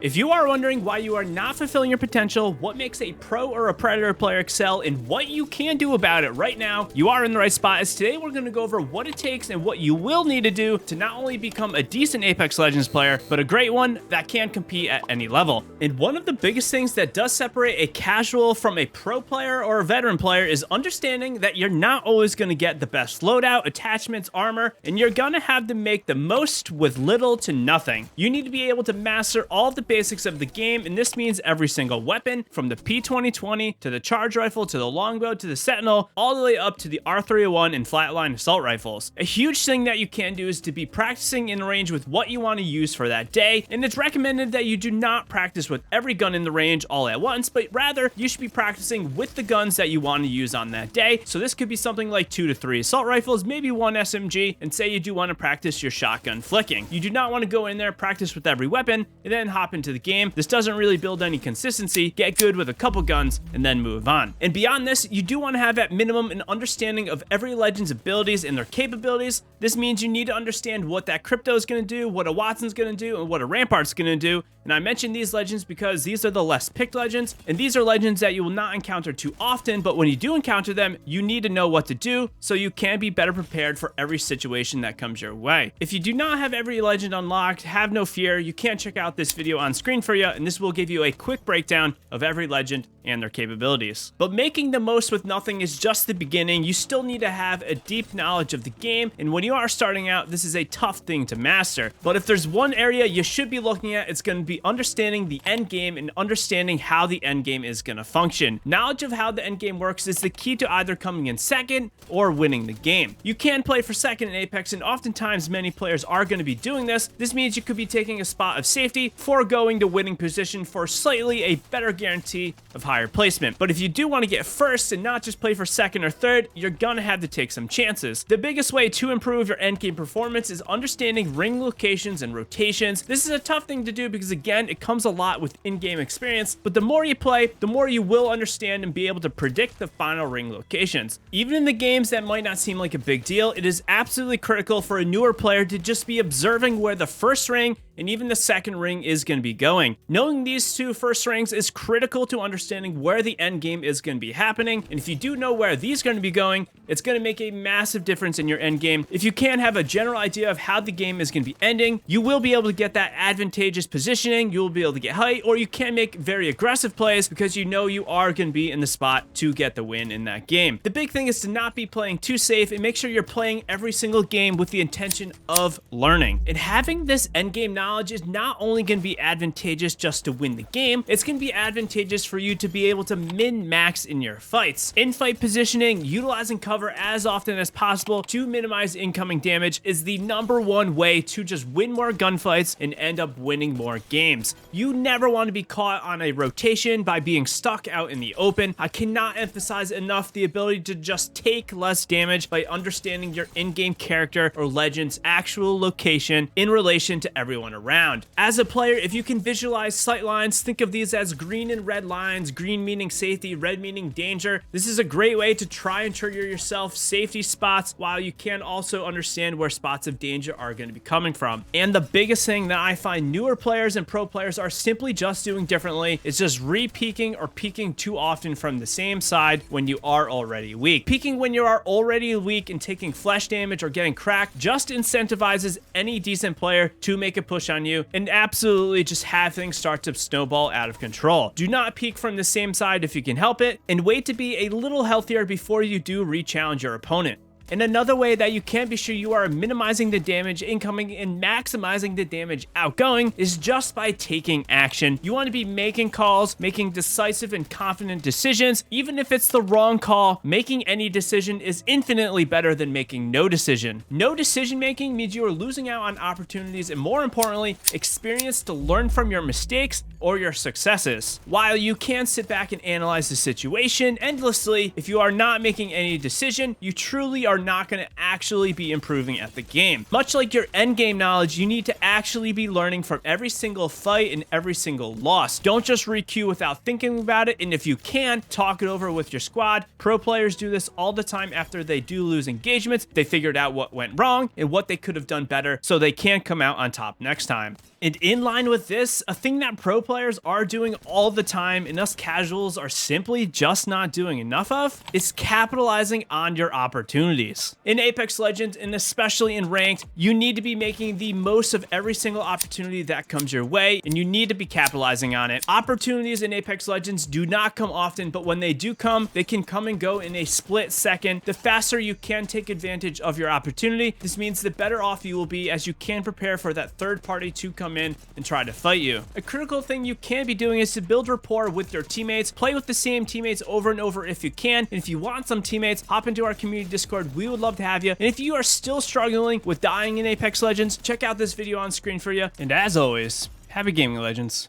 If you are wondering why you are not fulfilling your potential, what makes a pro or a predator player excel, and what you can do about it right now, you are in the right spot, as today we're going to go over what it takes and what you will need to do to not only become a decent Apex Legends player, but a great one that can compete at any level. And one of the biggest things that does separate a casual from a pro player or a veteran player is understanding that you're not always going to get the best loadout, attachments, armor, and you're going to have to make the most with little to nothing. You need to be able to master all the basics of the game, and this means every single weapon, from the P2020 to the charge rifle to the longbow to the sentinel, all the way up to the R301 and flatline assault rifles. A huge thing that you can do is to be practicing in range with what you want to use for that day, and it's recommended that you do not practice with every gun in the range all at once, but rather you should be practicing with the guns that you want to use on that day. So this could be something like 2 to 3 assault rifles, maybe 1 SMG, and say you do want to practice your shotgun flicking. You do not want to go in there, practice with every weapon, and then hop into the game. This doesn't really build any consistency. Get good with a couple guns and then move on. And beyond this, you do want to have at minimum an understanding of every Legend's abilities and their capabilities. This means you need to understand what that crypto is going to do, what a Watson's going to do, and what a Rampart's going to do. And I mention these legends because these are the less picked legends, and these are legends that you will not encounter too often, but when you do encounter them, you need to know what to do so you can be better prepared for every situation that comes your way. If you do not have every legend unlocked, have no fear. You can check out this video on screen for you, and this will give you a quick breakdown of every legend and their capabilities. But making the most with nothing is just the beginning. You still need to have a deep knowledge of the game, and when you are starting out, this is a tough thing to master. But if there's one area you should be looking at, it's going to be understanding the end game and understanding how the end game is going to function. Knowledge of how the end game works is the key to either coming in second or winning the game. You can play for second in Apex, and oftentimes many players are going to be doing this. This means you could be taking a spot of safety, foregoing the winning position for slightly a better guarantee of higher placement. But if you do want to get first and not just play for second or third, you're gonna have to take some chances. The biggest way to improve your endgame performance is understanding ring locations and rotations. This is a tough thing to do because, again, it comes a lot with in-game experience, but the more you play, the more you will understand and be able to predict the final ring locations. Even in the games that might not seem like a big deal, it is absolutely critical for a newer player to just be observing where the first ring and even the second ring is going to be going. Knowing these two first rings is critical to understanding where the end game is going to be happening, and if you do know where these are going to be going, it's going to make a massive difference in your end game. If you can have a general idea of how the game is going to be ending, you will be able to get that advantageous positioning, you will be able to get height, or you can make very aggressive plays because you know you are going to be in the spot to get the win in that game. The big thing is to not be playing too safe and make sure you're playing every single game with the intention of learning. And having this end game knowledge is not only going to be advantageous just to win the game, it's going to be advantageous for you to be able to min-max in your fights. In-fight positioning, utilizing cover as often as possible to minimize incoming damage is the #1 way to just win more gunfights and end up winning more games. You never want to be caught on a rotation by being stuck out in the open. I cannot emphasize enough the ability to just take less damage by understanding your in-game character or legend's actual location in relation to everyone around. As a player, if you can visualize sight lines, think of these as green and red lines, green meaning safety, red meaning danger. This is a great way to try and trigger yourself safety spots while you can also understand where spots of danger are going to be coming from. And the biggest thing that I find newer players and pro players are simply just doing differently is just re-peeking or peeking too often from the same side when you are already weak. Peeking when you are already weak and taking flesh damage or getting cracked just incentivizes any decent player to make a push on you and absolutely just have things start to snowball out of control. Do not peek from the same side if you can help it, and wait to be a little healthier before you do re-challenge your opponent. And another way that you can be sure you are minimizing the damage incoming and maximizing the damage outgoing is just by taking action. You want to be making calls, making decisive and confident decisions. Even if it's the wrong call, making any decision is infinitely better than making no decision. No decision making means you are losing out on opportunities and, more importantly, experience to learn from your mistakes or your successes. While you can sit back and analyze the situation endlessly, if you are not making any decision, you truly are not going to actually be improving at the game. Much like your endgame knowledge, you need to actually be learning from every single fight and every single loss. Don't just re-queue without thinking about it, and if you can, talk it over with your squad. Pro players do this all the time after they do lose engagements. They figured out what went wrong and what they could have done better so they can come out on top next time. And in line with this, a thing that pro players are doing all the time and us casuals are simply just not doing enough of is capitalizing on your opportunities. In Apex Legends, and especially in Ranked, you need to be making the most of every single opportunity that comes your way, and you need to be capitalizing on it. Opportunities in Apex Legends do not come often, but when they do come, they can come and go in a split second. The faster you can take advantage of your opportunity, this means the better off you will be, as you can prepare for that third party to come in and try to fight you. A critical thing you can be doing is to build rapport with your teammates. Play with the same teammates over and over if you can. And if you want some teammates, hop into our community Discord. We would love to have you. And if you are still struggling with dying in Apex Legends, check out this video on screen for you. And as always, happy gaming, Legends.